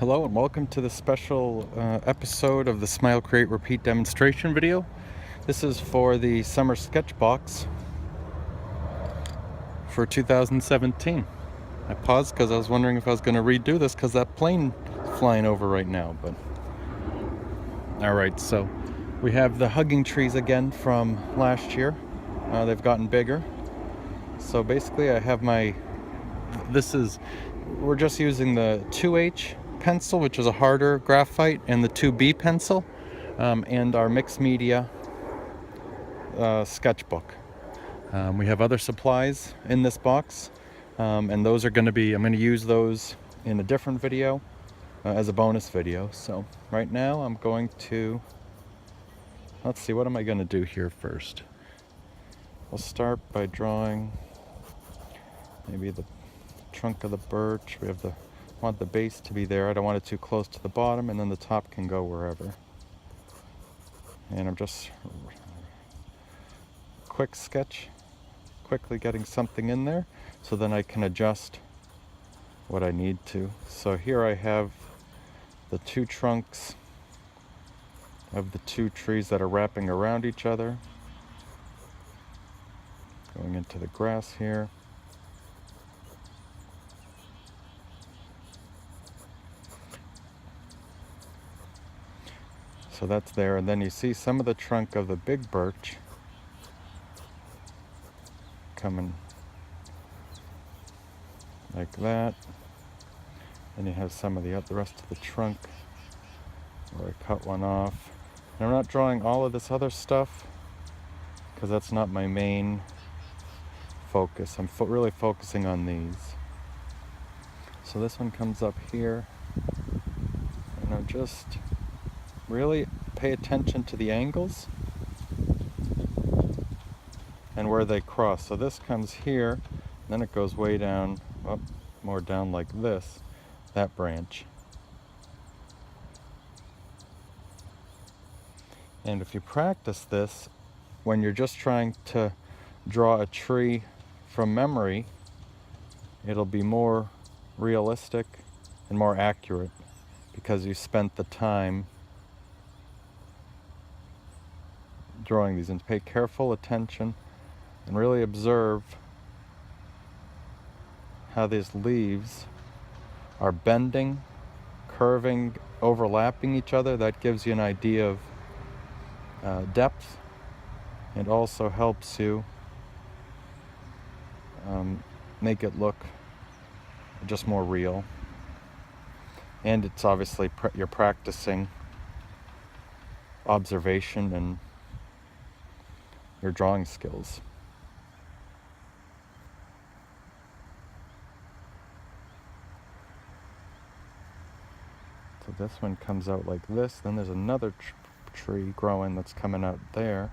Hello and welcome to the special episode of the Smile Create Repeat demonstration video. This is for the summer sketch box for 2017. I paused because I was wondering if I was going to redo this because that plane is flying over right now. But alright, so we have the hugging trees again from last year. They've gotten bigger. So basically I have we're just using the 2H pencil, which is a harder graphite, and the 2B pencil, and our mixed media sketchbook. We have other supplies in this box, and those are I'm going to use those in a different video as a bonus video. So right now I'm going to, let's see, what am I going to do here first? I'll start by drawing maybe the trunk of the birch. Want the base to be there. I don't want it too close to the bottom, and then the top can go wherever. And I'm just quick sketch, quickly getting something in there so then I can adjust what I need to. So here I have the two trunks of the two trees that are wrapping around each other, going into the grass here. So that's there, and then you see some of the trunk of the big birch coming like that. Then you have some of the rest of the trunk where I cut one off. And I'm not drawing all of this other stuff because that's not my main focus. I'm really focusing on these. So this one comes up here, and I'm just really pay attention to the angles and where they cross. So this comes here, then it goes way down, more down like this, that branch. And if you practice this, when you're just trying to draw a tree from memory, it'll be more realistic and more accurate because you spent the time drawing these. And pay careful attention and really observe how these leaves are bending, curving, overlapping each other. That gives you an idea of depth, and also helps you make it look just more real. And it's obviously you're practicing observation and your drawing skills. So this one comes out like this. Then there's another tree growing that's coming out there.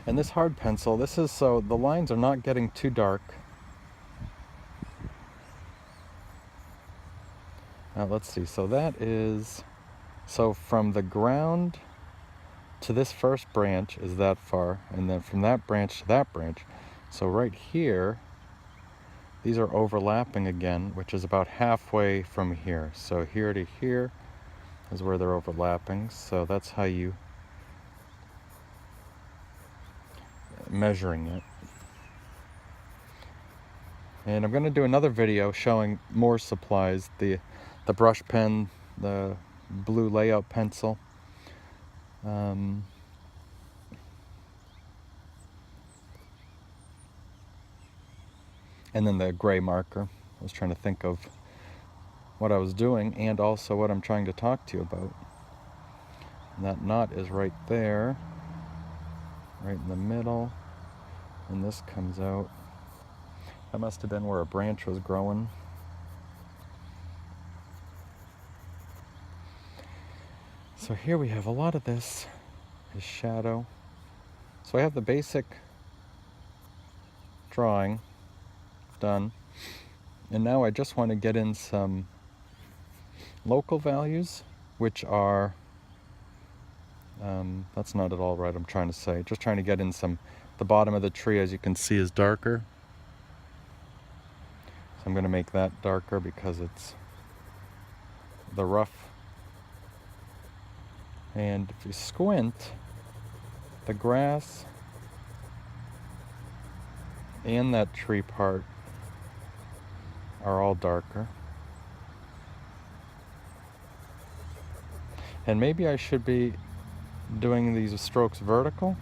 And this hard pencil, this is so the lines are not getting too dark. Now let's see, so from the ground to this first branch is that far, and then from that branch to that branch. So right here, these are overlapping again, which is about halfway from here. So here to here is where they're overlapping. So that's how you measuring it. And I'm going to do another video showing more supplies, the brush pen, the blue layout pencil, and then the gray marker. I was trying to think of what I was doing and also what I'm trying to talk to you about. And that knot is right there, right in the middle, and this comes out. That must have been where a branch was growing. So here we have a lot of this is shadow. So I have the basic drawing done, and now I just want to get in some local values, which are that's not at all right. I'm trying to say, just trying to get in the bottom of the tree, as you can see, is darker. So I'm going to make that darker because it's the rough. And if you squint, the grass and that tree part are all darker. And maybe I should be doing these strokes vertical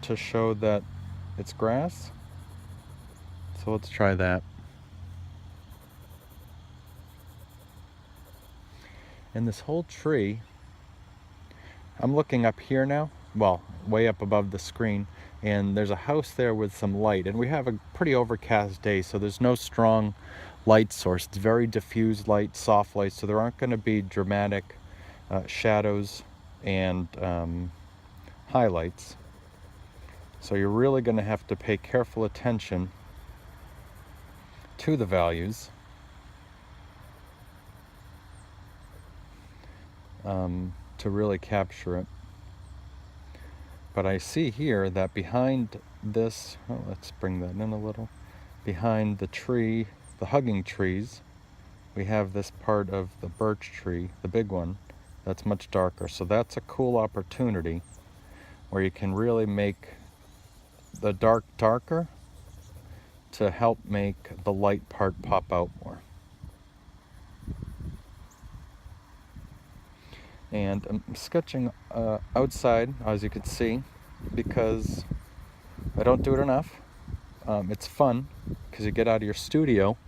to show that it's grass. So let's try that. And this whole tree, I'm looking up here now, well, way up above the screen, and there's a house there with some light, and we have a pretty overcast day, so there's no strong light source. It's very diffused light, soft light, so there aren't going to be dramatic shadows and highlights. So you're really going to have to pay careful attention to the values to really capture it. But I see here that behind this, oh, let's bring that in a little, behind the tree, the hugging trees, we have this part of the birch tree, the big one, that's much darker. So that's a cool opportunity where you can really make the dark darker to help make the light part pop out more. And I'm sketching outside, as you can see, because I don't do it enough. It's fun because you get out of your studio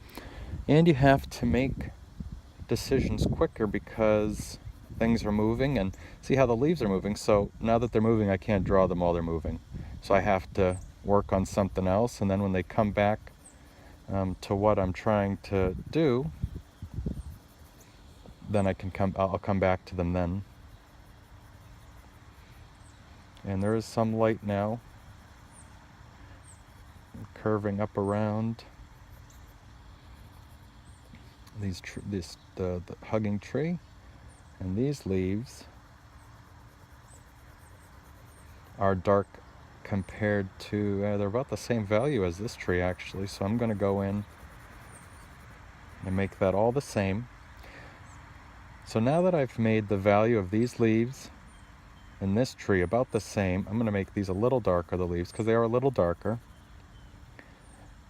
and you have to make decisions quicker because things are moving, and see how the leaves are moving. So now that they're moving, I can't draw them while they're moving. So I have to work on something else, and then when they come back to what I'm trying to do, then I'll come back to them then. And there is some light now curving up around the hugging tree, and these leaves are dark compared to, they're about the same value as this tree actually, so I'm going to go in and make that all the same. So now that I've made the value of these leaves and this tree about the same, I'm going to make these a little darker, the leaves, because they are a little darker.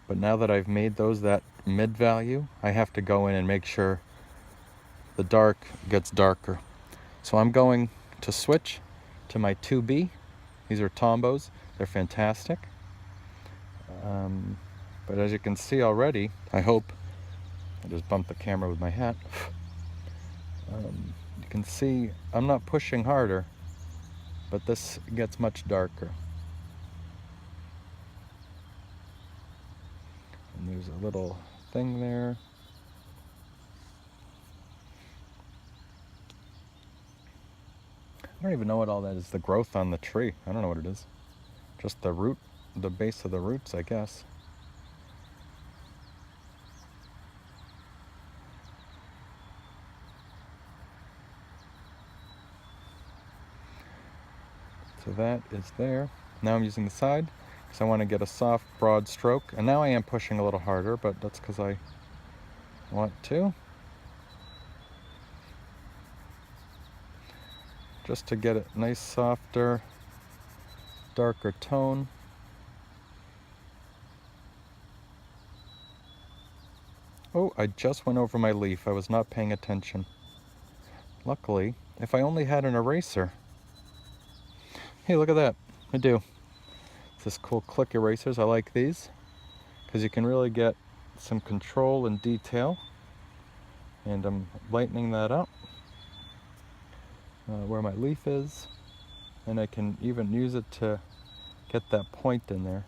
But now that I've made those that mid value, I have to go in and make sure the dark gets darker. So I'm going to switch to my 2B. These are Tombos. They're fantastic. But as you can see already, I hope, I just bumped the camera with my hat. You can see I'm not pushing harder, but this gets much darker. And there's a little thing there. I don't even know what all that is. The growth on the tree. I don't know what it is. Just the root, the base of the roots, I guess. So that is there. Now I'm using the side because I want to get a soft, broad stroke. And now I am pushing a little harder, but that's because I want to. Just to get a nice, softer, darker tone. Oh, I just went over my leaf. I was not paying attention. Luckily, if I only had an eraser. Hey, look at that. I do. It's this cool click erasers. I like these because you can really get some control and detail. And I'm lightening that up where my leaf is. And I can even use it to get that point in there.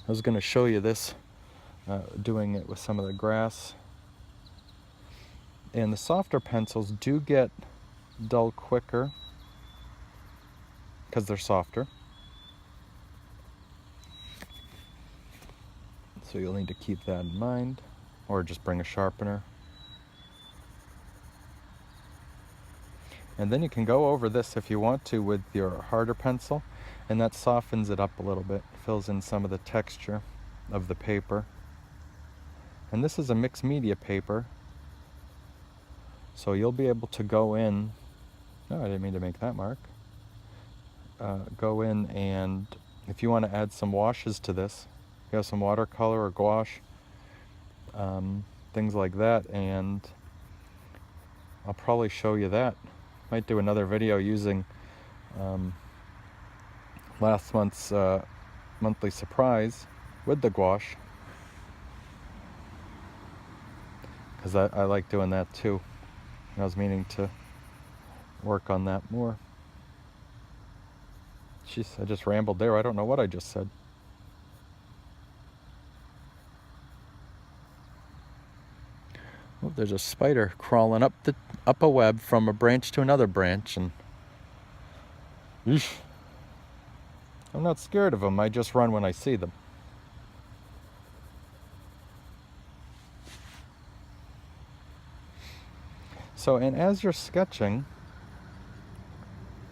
I was going to show you this, doing it with some of the grass. And the softer pencils do get dull quicker because they're softer. So you'll need to keep that in mind, or just bring a sharpener. And then you can go over this if you want to with your harder pencil, and that softens it up a little bit, fills in some of the texture of the paper. And this is a mixed media paper, so you'll be able to go in, no, I didn't mean to make that mark, go in, and if you want to add some washes to this, you have some watercolor or gouache, things like that, and I'll probably show you that. Might do another video using last month's monthly surprise with the gouache, because I like doing that too. I was meaning to work on that more. Jeez, I just rambled there. I don't know what I just said. Oh, there's a spider crawling up a web from a branch to another branch, and eesh. I'm not scared of them. I just run when I see them. So, and as you're sketching,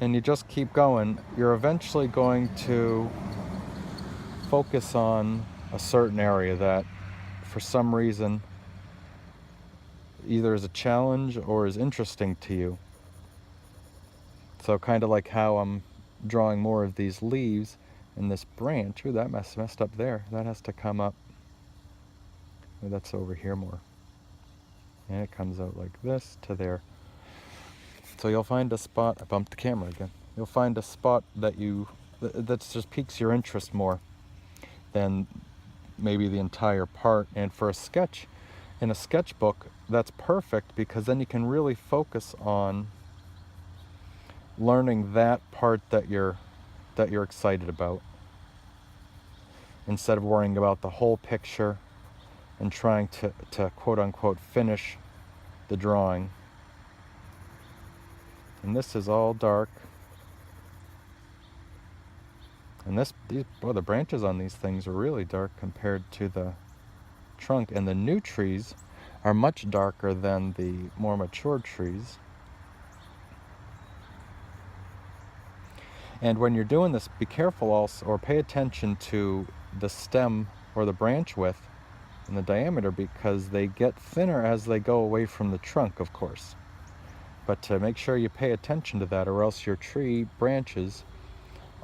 and you just keep going, you're eventually going to focus on a certain area that, for some reason, either is a challenge or is interesting to you. So kind of like how I'm drawing more of these leaves in this branch. Ooh, that messed up there. That has to come up. Ooh, that's over here more. And it comes out like this to there. So you'll find a spot, I bumped the camera again. You'll find a spot that just piques your interest more than maybe the entire part. And for a sketch, in a sketchbook, that's perfect, because then you can really focus on learning that part that you're excited about, instead of worrying about the whole picture and trying to quote unquote finish the drawing. And this is all dark. And the branches on these things are really dark compared to the trunk. And the new trees are much darker than the more mature trees. And when you're doing this, be careful also, or pay attention to the stem or the branch width and the diameter, because they get thinner as they go away from the trunk, of course. But to make sure you pay attention to that, or else your tree branches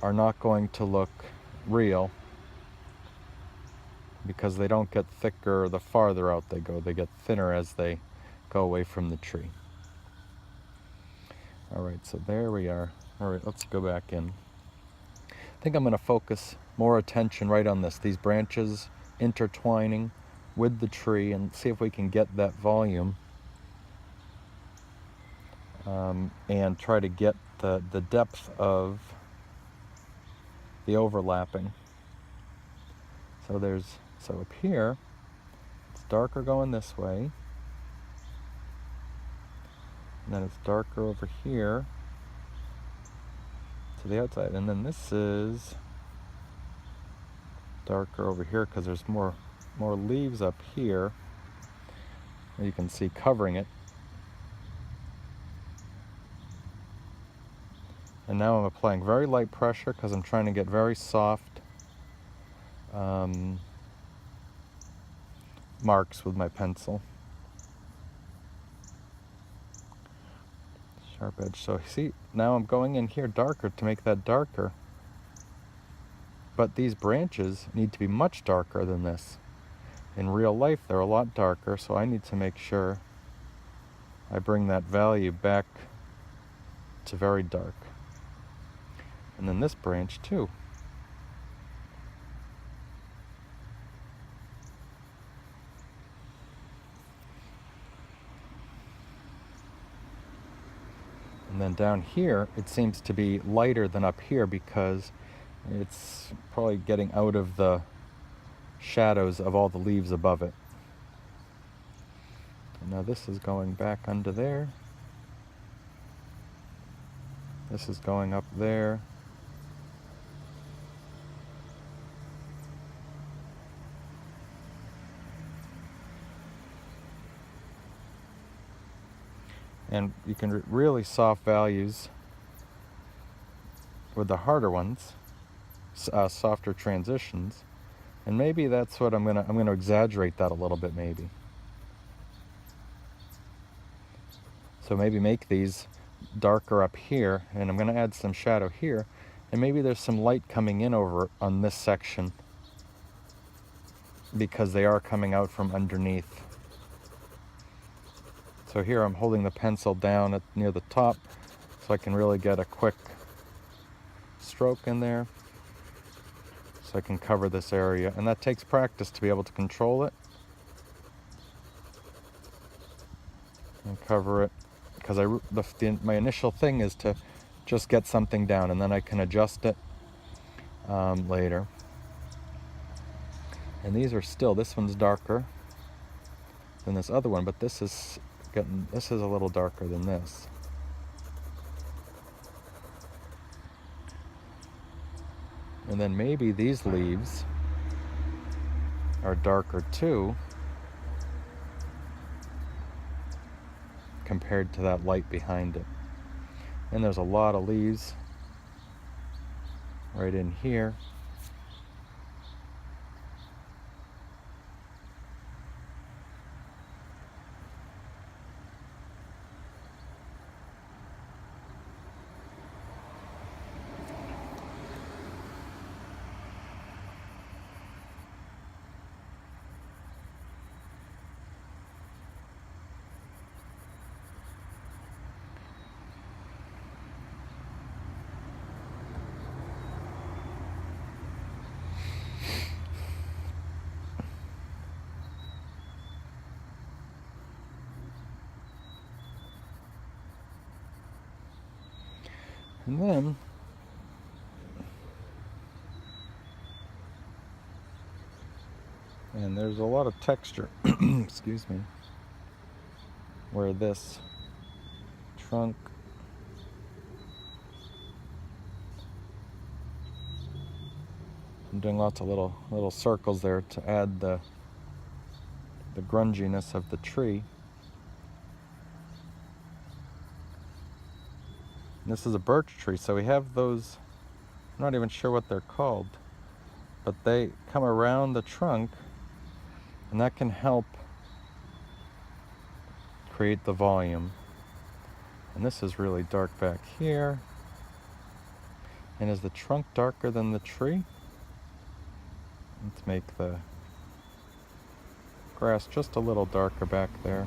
are not going to look real, because they don't get thicker the farther out they go. They get thinner as they go away from the tree. All right, so there we are. All right, let's go back in. I think I'm going to focus more attention right on these branches intertwining with the tree, and see if we can get that volume, and try to get the depth of the overlapping. So up here, it's darker going this way, and then it's darker over here to the outside, and then this is darker over here because there's more leaves up here, you can see, covering it. And now I'm applying very light pressure because I'm trying to get very soft marks with my pencil. Sharp edge. So see, now I'm going in here darker to make that darker. But these branches need to be much darker than this. In real life, they're a lot darker, so I need to make sure I bring that value back to very dark. And then this branch too. And then down here, it seems to be lighter than up here because it's probably getting out of the shadows of all the leaves above it. And now this is going back under there. This is going up there. And you can really soft values with the harder ones, softer transitions, And maybe that's what I'm gonna exaggerate that a little bit maybe. So maybe make these darker up here, and I'm gonna add some shadow here, and maybe there's some light coming in over on this section because they are coming out from underneath. So here I'm holding the pencil down near the top so I can really get a quick stroke in there so I can cover this area, and that takes practice to be able to control it and cover it, because my initial thing is to just get something down and then I can adjust it later. And these are still, this one's darker than this other one, but this is a little darker than this. And then maybe these leaves are darker too compared to that light behind it. And there's a lot of leaves right in here. And then there's a lot of texture, excuse me, where this trunk I'm doing lots of little circles there to add the grunginess of the tree. And this is a birch tree, so we have those, I'm not even sure what they're called, but they come around the trunk, and that can help create the volume. And this is really dark back here. And is the trunk darker than the tree? Let's make the grass just a little darker back there.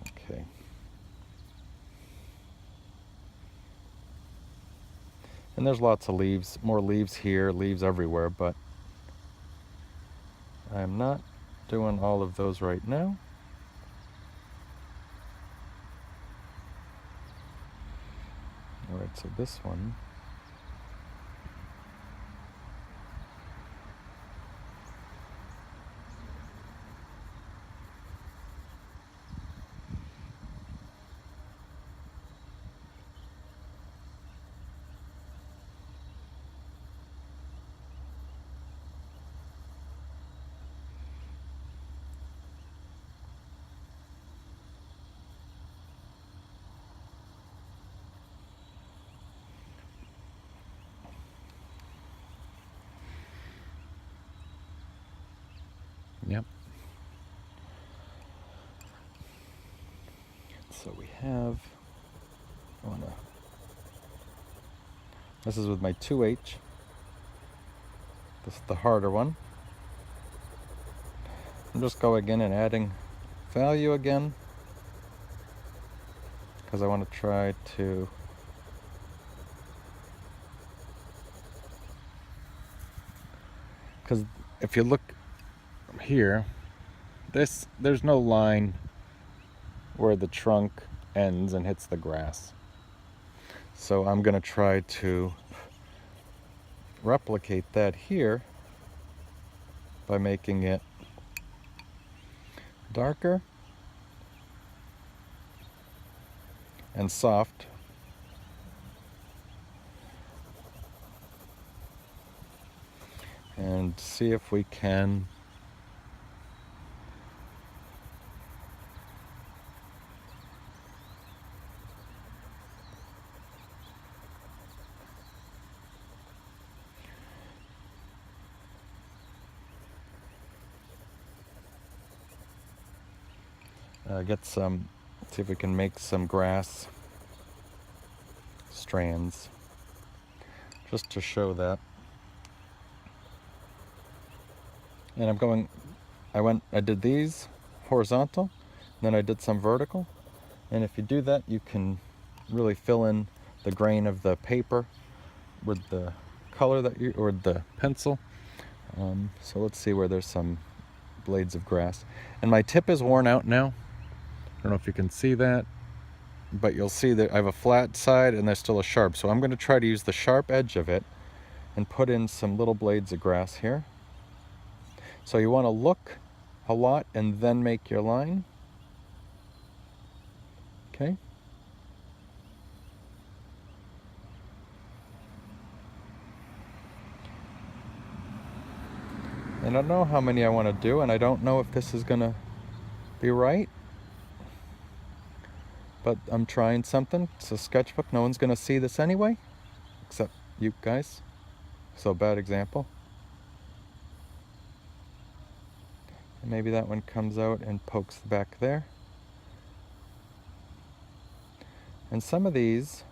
Okay. And there's lots of leaves, more leaves here, leaves everywhere, but I'm not doing all of those right now. All right, so this one. Yep. So we have, this is with my 2H. This is the harder one. I'm just going in and adding value again, because I want to try to because if you look here, there's no line where the trunk ends and hits the grass. So I'm going to try to replicate that here by making it darker and soft. And see if we can get some, see if we can make some grass strands, just to show that. And I did these horizontal, then I did some vertical. And if you do that, you can really fill in the grain of the paper with the color or the pencil. So let's see where there's some blades of grass. And my tip is worn out now. I don't know if you can see that, but you'll see that I have a flat side and there's still a sharp. So I'm going to try to use the sharp edge of it and put in some little blades of grass here. So you want to look a lot and then make your line. Okay. I don't know how many I want to do, and I don't know if this is going to be right. But I'm trying something. It's a sketchbook. No one's going to see this anyway, except you guys. So bad example. And maybe that one comes out and pokes the back there. And some of these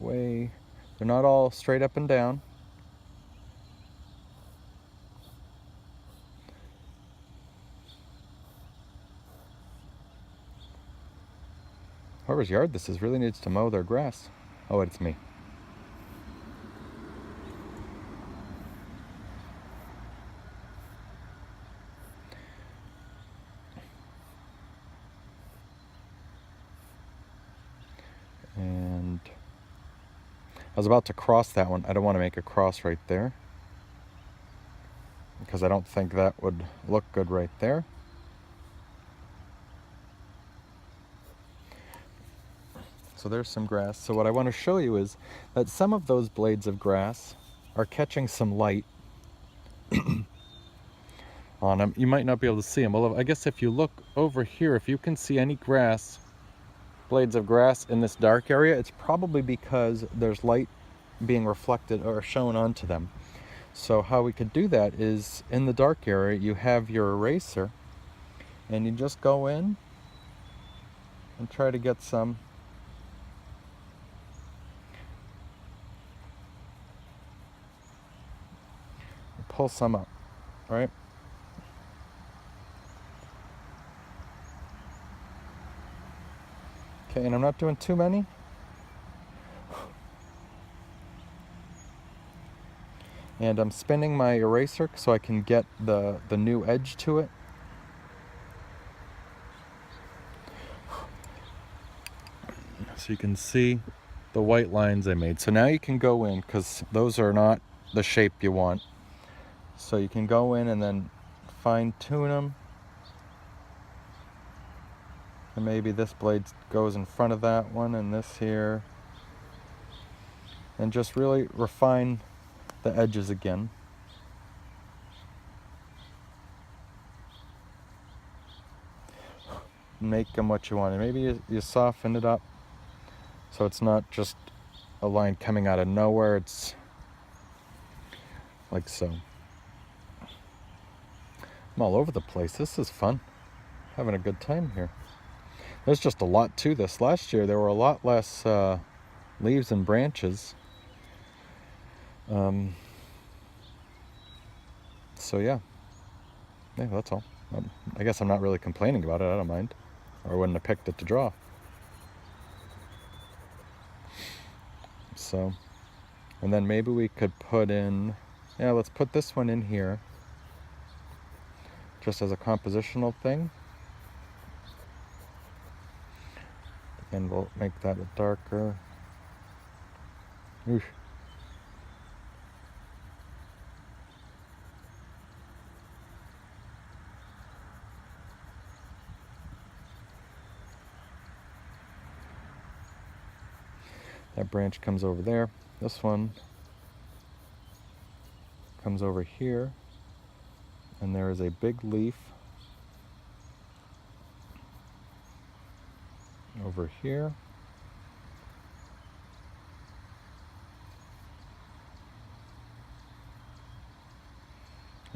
are they're not all straight up and down. Whoever's yard this is really needs to mow their grass. Oh, it's me. And I was about to cross that one. I don't want to make a cross right there, because I don't think that would look good right there. So there's some grass. So what I want to show you is that some of those blades of grass are catching some light on them. You might not be able to see them. Well, I guess if you look over here, if you can see any blades of grass in this dark area, it's probably because there's light being reflected or shown onto them. So how we could do that is, in the dark area, you have your eraser and you just go in and try to get some pull some up, right? Okay, and I'm not doing too many. And I'm spinning my eraser so I can get the new edge to it. So you can see the white lines I made. So now you can go in, because those are not the shape you want. So you can go in and then fine tune them. And maybe this blade goes in front of that one and this here. And just really refine the edges again. Make them what you want. And maybe you soften it up so it's not just a line coming out of nowhere. It's like so. I'm all over the place. This is fun. Having a good time here. There's just a lot to this. Last year there were a lot less leaves and branches. So yeah, that's all. I guess I'm not really complaining about it. I don't mind. Or I wouldn't have picked it to draw. So, and then maybe we could put in, let's put this one in here just as a compositional thing. And we'll make that a darker. Oof. That branch comes over there. This one comes over here. And there is a big leaf over here.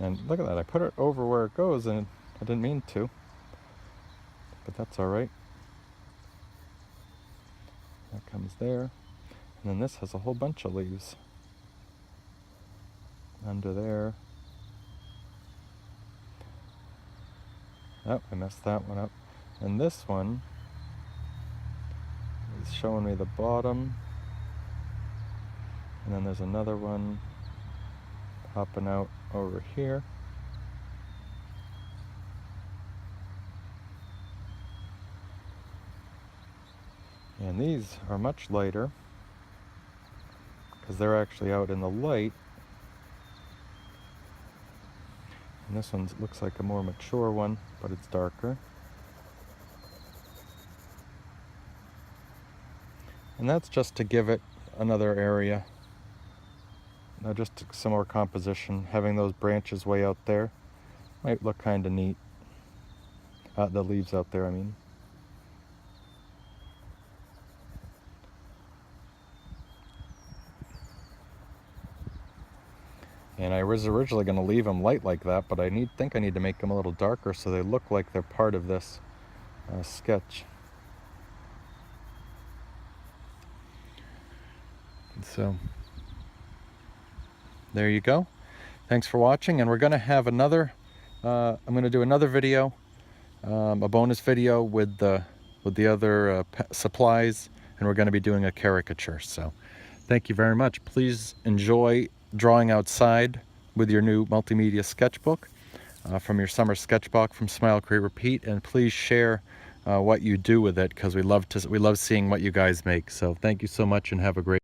And look at that, I put it over where it goes and I didn't mean to, but that's all right. That comes there. And then this has a whole bunch of leaves under there. Oh, I messed that one up. And this one is showing me the bottom. And then there's another one popping out over here. And these are much lighter because they're actually out in the light. And this one looks like a more mature one, but it's darker. And that's just to give it another area. Just some more composition. Having those branches way out there might look kind of neat. The leaves out there, I mean. And I was originally going to leave them light like that, but I think I need to make them a little darker so they look like they're part of this sketch. And so there you go. Thanks for watching, and we're going to have another. I'm going to do another video, a bonus video with the other supplies, and we're going to be doing a caricature. So thank you very much. Please enjoy drawing outside with your new multimedia sketchbook from your summer sketchbook from Smile, Create, Repeat, and please share what you do with it, because we love seeing what you guys make. So thank you so much and have a great